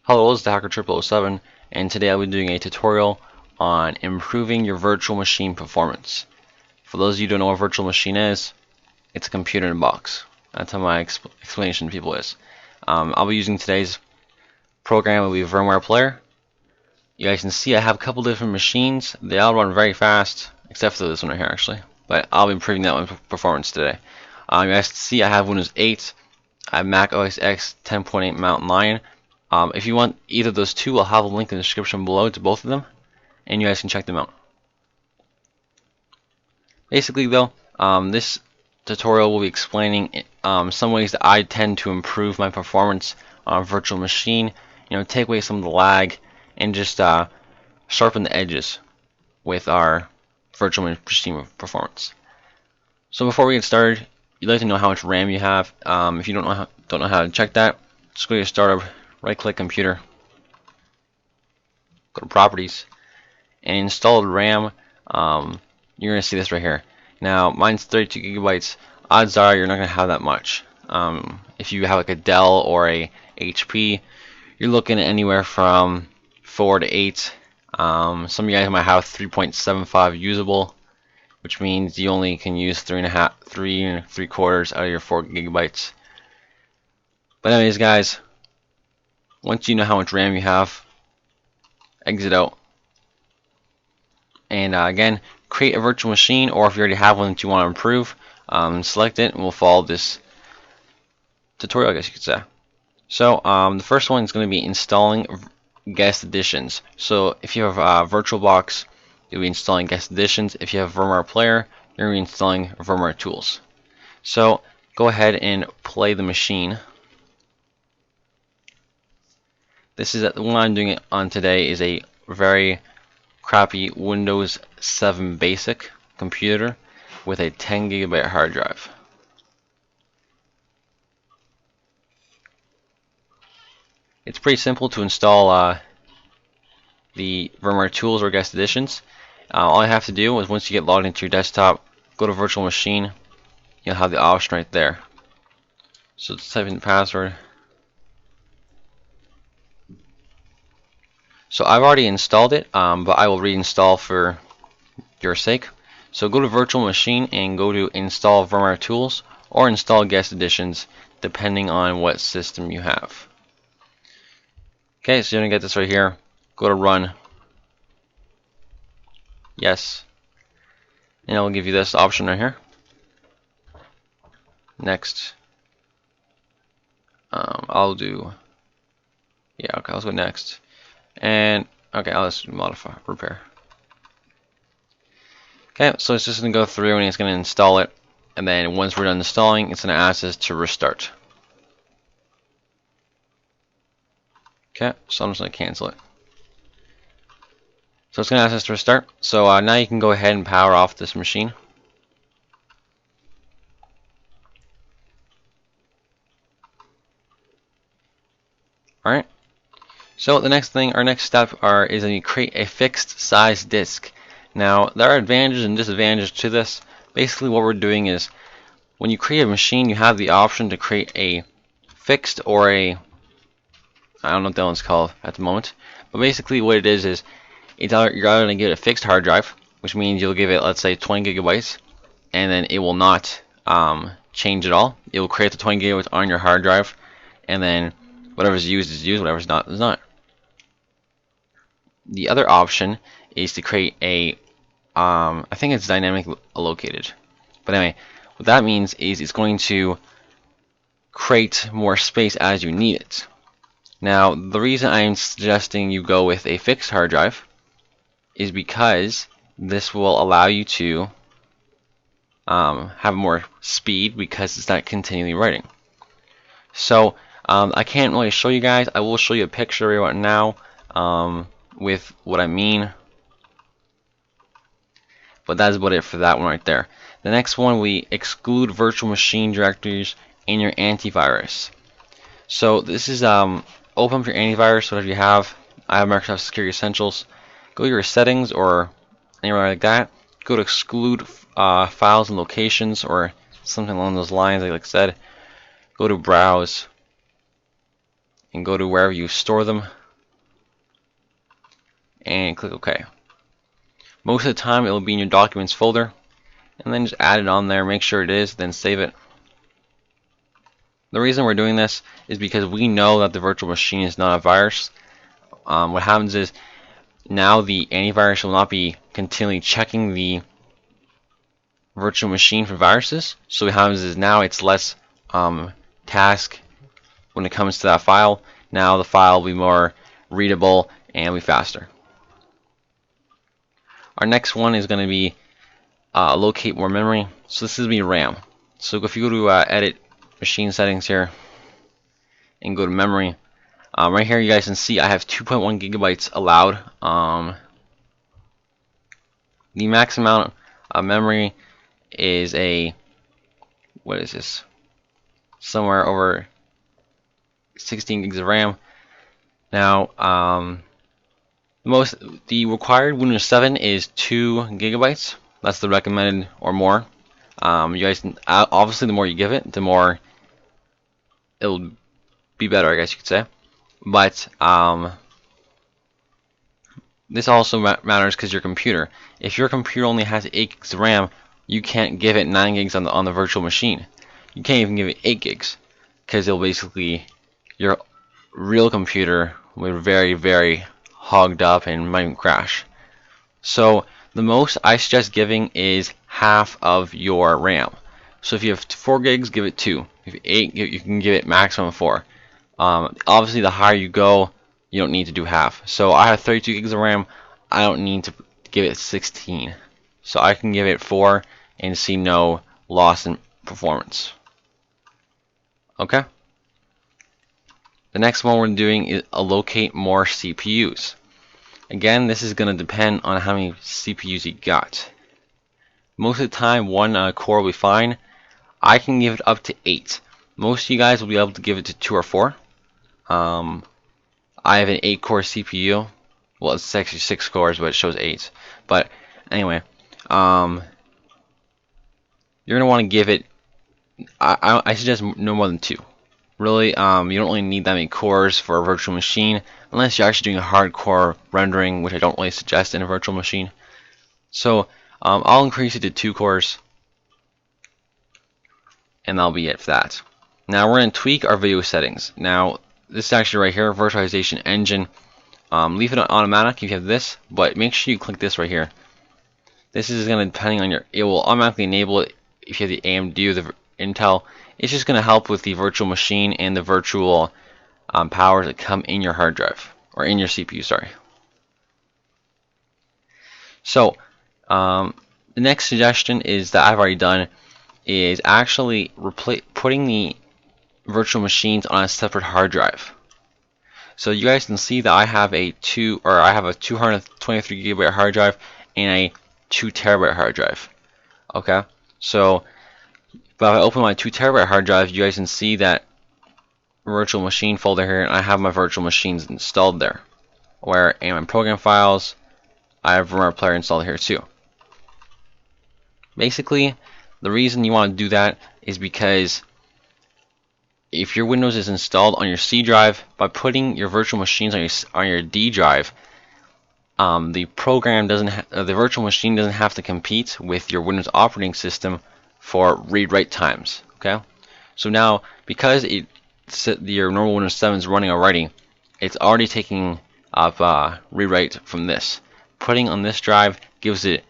Hello, this is the Hacker 007, and today I'll be doing a tutorial on improving your virtual machine performance. For those of you who don't know what a virtual machine is, it's a computer in a box. That's how my explanation to people is. I'll be using today's program. Will be a VMware player. You guys can see I have a couple different machines. They all run very fast, except for this one right here actually. But I'll be improving that one performance today. You guys can see I have Windows 8. I have Mac OS X 10.8 Mountain Lion. If you want either of those two, I'll have a link in the description below to both of them, and you guys can check them out. Basically though, this tutorial will be explaining some ways that I tend to improve my performance on a virtual machine, take away some of the lag, and just sharpen the edges with our virtual machine performance. So before we get started, you'd like to know how much RAM you have. If you don't know how to check that, just go to your startup, right-click computer, go to properties, and install RAM. You're going to see this right here. Now mine's 32 gigabytes. Odds are you're not going to have that much. If you have like a Dell or a HP, you're looking at anywhere from 4 to 8. Some of you guys might have 3.75 usable, which means you only can use 3 3/4 out of your 4 gigabytes. But anyways, guys, once you know how much RAM you have, exit out, and again, create a virtual machine, or if you already have one that you want to improve, select it, and we'll follow this tutorial, I guess you could say. So the first one is going to be installing guest editions. So if you have VirtualBox, you'll be installing guest editions. If you have VMware Player, you're going to be installing VMware Tools. So go ahead and play the machine. This is the one I'm doing it on today is a very crappy Windows 7 basic computer with a 10 gigabyte hard drive. It's pretty simple to install the VMware Tools or guest editions. All you have to do is once you get logged into your desktop, go to virtual machine. You'll have the option right there. So just type in the password. So I've already installed it, but I will reinstall for your sake. So go to virtual machine and go to install VMware Tools or install guest editions, depending on what system you have. Okay, so you're gonna get this right here. Go to run. Yes. And it will give you this option right here. Next. I'll do. Yeah. Okay. Let's go next. And okay, I'll just modify repair. Okay, so it's just gonna go through and it's gonna install it, and then once we're done installing, it's gonna ask us to restart. Okay, so I'm just gonna cancel it. So it's gonna ask us to restart. So now you can go ahead and power off this machine. All right. So the next thing, our next step is that you create a fixed size disk. Now there are advantages and disadvantages to this. Basically what we're doing is when you create a machine, you have the option to create a fixed or a, I don't know what that one's called at the moment, but basically what it is it's you're either going to give it a fixed hard drive, which means you'll give it, let's say, 20 gigabytes, and then it will not change at all. It will create the 20 gigabytes on your hard drive, and then whatever's used is used, whatever's not is not. The other option is to create a, I think it's dynamic allocated. But anyway, what that means is it's going to create more space as you need it. Now, the reason I'm suggesting you go with a fixed hard drive is because this will allow you to have more speed because it's not continually writing. So I can't really show you guys. I will show you a picture right now with what I mean, but that's about it for that one right there. The next one, we exclude virtual machine directories in your antivirus. So this is open up your antivirus, whatever you have. I have Microsoft Security Essentials. Go to your settings or anywhere like that. Go to exclude files and locations or something along those lines, like I said. Go to browse and go to wherever you store them. and click OK. Most of the time it will be in your documents folder, and then just add it on there, make sure it is, then save it. The reason we're doing this is because we know that the virtual machine is not a virus. What happens is now the antivirus will not be continually checking the virtual machine for viruses. So what happens is now it's less task when it comes to that file. Now the file will be more readable and will be faster. Our next one is going to be allocate more memory. So this is going to be RAM. So if you go to edit machine settings here and go to memory, right here you guys can see I have 2.1 gigabytes allowed. The max amount of memory is what is this? Somewhere over 16 gigs of RAM. Now, the required Windows 7 is 2 gigabytes. That's the recommended or more. You guys, obviously, the more you give it, the more it'll be better, I guess you could say. But this also matters because your computer. If your computer only has 8 gigs of RAM, you can't give it 9 gigs on the virtual machine. You can't even give it 8 gigs because it'll basically, your real computer will be very, very hogged up and might even crash. So the most I suggest giving is half of your RAM. So if you have 4 gigs, give it 2. If you have 8, you can give it maximum 4. Obviously, the higher you go, you don't need to do half. So I have 32 gigs of RAM. I don't need to give it 16. So I can give it 4 and see no loss in performance. Okay. The next one we're doing is allocate more CPUs. Again, this is going to depend on how many CPUs you got. Most of the time, one core will be fine. I can give it up to 8. Most of you guys will be able to give it to 2 or 4. I have an 8-core CPU. Well, it's actually 6 cores, but it shows 8. But anyway, you're going to want to give it, I suggest no more than 2. Really, you don't really need that many cores for a virtual machine, unless you're actually doing a hardcore rendering, which I don't really suggest in a virtual machine. So, I'll increase it to 2 cores, and that'll be it for that. Now, we're going to tweak our video settings. Now, this is actually right here, virtualization engine. Leave it on automatic if you have this, but make sure you click this right here. This is going to, depending on it will automatically enable it if you have the AMD or the Intel. It's just going to help with the virtual machine and the virtual powers that come in your hard drive, or in your CPU, sorry. So, the next suggestion is that I've already done is actually putting the virtual machines on a separate hard drive. So you guys can see that I have a 223 gigabyte hard drive and a 2 terabyte hard drive. Okay, so but if I open my 2 terabyte hard drive, you guys can see that virtual machine folder here, and I have my virtual machines installed there. Where in my program files, I have VMware Player installed here too. Basically, the reason you want to do that is because if your Windows is installed on your C drive, by putting your virtual machines on your D drive, the virtual machine doesn't have to compete with your Windows operating system for read-write times. Okay, so now because your normal Windows 7 is running already, it's already taking up read-write from this. Putting on this drive gives it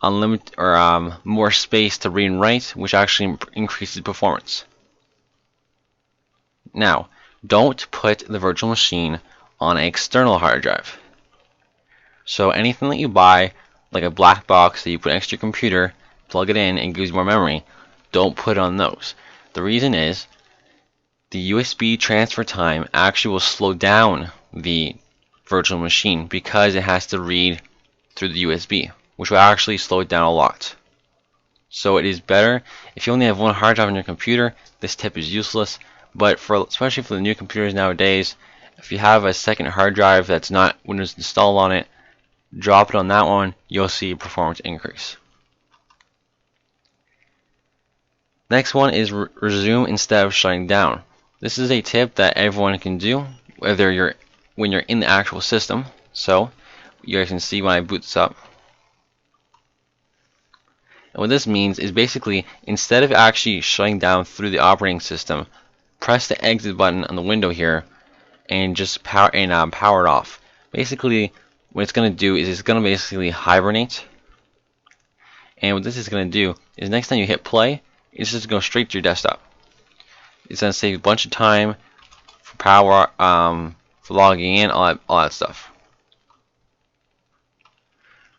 unlimited or more space to read and write, which actually increases performance. Now, don't put the virtual machine on an external hard drive. So anything that you buy, like a black box that you put next to your computer, plug it in and gives you more memory, don't put it on those. The reason is the USB transfer time actually will slow down the virtual machine because it has to read through the USB, which will actually slow it down a lot. So it is better if you only have one hard drive on your computer. This tip is useless, but especially for the new computers nowadays, if you have a second hard drive that's not Windows installed on it, drop it on that one, you'll see a performance increase. Next one is resume instead of shutting down. This is a tip that everyone can do, when you're in the actual system. So you guys can see when I boot this up. And what this means is basically, instead of actually shutting down through the operating system, press the exit button on the window here and just power it off. Basically, what it's going to do is it's going to basically hibernate. And what this is going to do is next time you hit play, it's just going to go straight to your desktop. It's going to save a bunch of time for power, for logging in, all that stuff.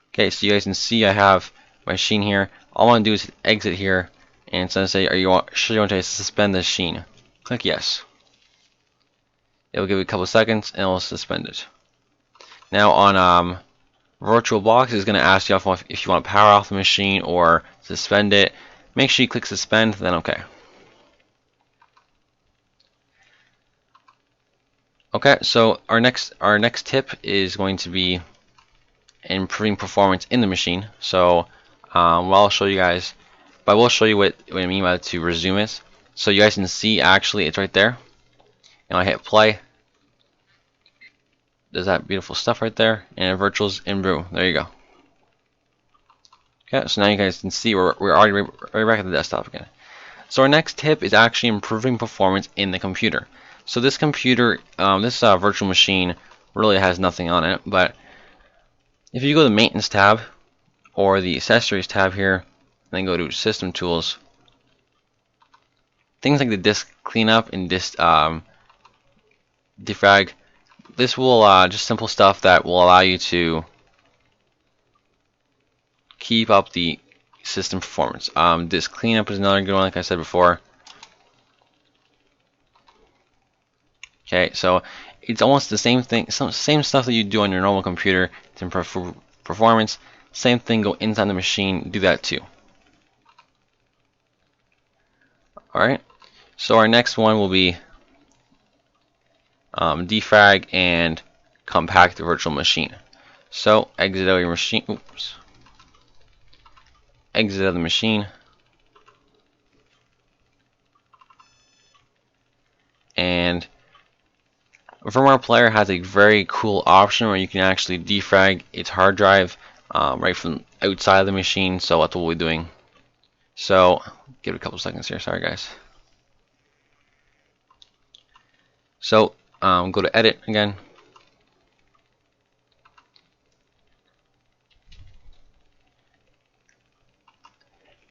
Okay, so you guys can see I have my machine here. All I want to do is hit exit here, and it's going to say, sure you want to suspend the machine? Click yes. It'll give it a couple seconds, and it'll suspend it. Now on VirtualBox, it's going to ask you if you want to power off the machine or suspend it. Make sure you click suspend, then OK. Okay, so our next tip is going to be improving performance in the machine. So what I'll show you guys, but I will show you what I mean by to resume is. So you guys can see actually it's right there. And I hit play. There's that beautiful stuff right there, and virtuals in brew. There you go. Okay, so now you guys can see we're already right back at the desktop again. So our next tip is actually improving performance in the computer. So this computer, this virtual machine really has nothing on it, but if you go to the maintenance tab or the accessories tab here, and then go to system tools, things like the disk cleanup and disk defrag, this will just simple stuff that will allow you to keep up the system performance. Disk cleanup is another good one, like I said before. Okay, so it's almost the same thing, same stuff that you do on your normal computer to improve performance. Same thing, go inside the machine, do that too. Alright, so our next one will be defrag and compact the virtual machine. So exit out your machine, exit out of the machine, and VMware Player has a very cool option where you can actually defrag its hard drive right from outside of the machine. So that's what we're doing. So give it a couple seconds here. Sorry guys. So go to edit again.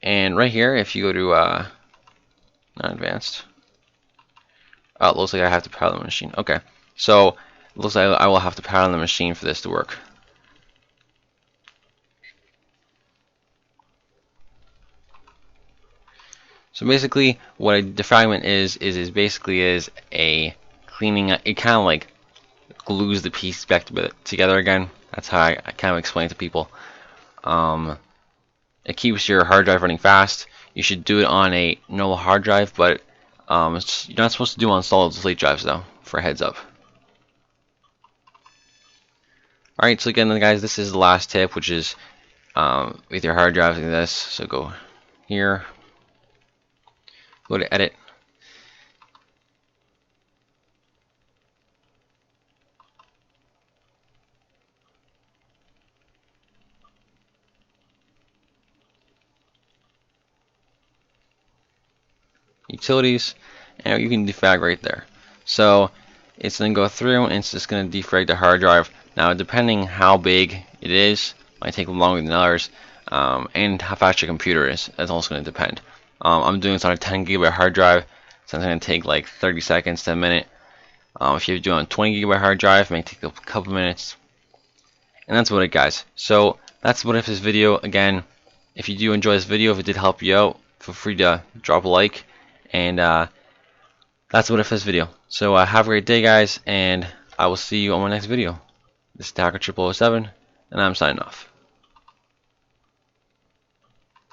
And right here, if you go to not advanced, it looks like I have to power the machine. Okay, so it looks like I will have to power the machine for this to work. So basically, what a defragment is basically a cleaning. It kind of like glues the pieces back together again. That's how I kind of explain it to people. It keeps your hard drive running fast. You should do it on a normal hard drive, but you're not supposed to do it on solid state drives though, for a heads up. Alright, so again guys, this is the last tip, which is with your hard drives like this. So go here, go to edit, utilities, and you can defrag right there. So it's going to go through and it's just going to defrag the hard drive. Now depending how big it is, it might take longer than others, and how fast your computer is. That's also going to depend. I'm doing this on a 10 GB hard drive, so it's going to take like 30 seconds to a minute. If you do it on a 20 GB hard drive, it may take a couple minutes. And that's about it guys. So that's about it for this video. Again, if you do enjoy this video, if it did help you out, feel free to drop a like. And that's about it for this video. So have a great day guys, and I will see you on my next video. This is Hacker 007, and I'm signing off.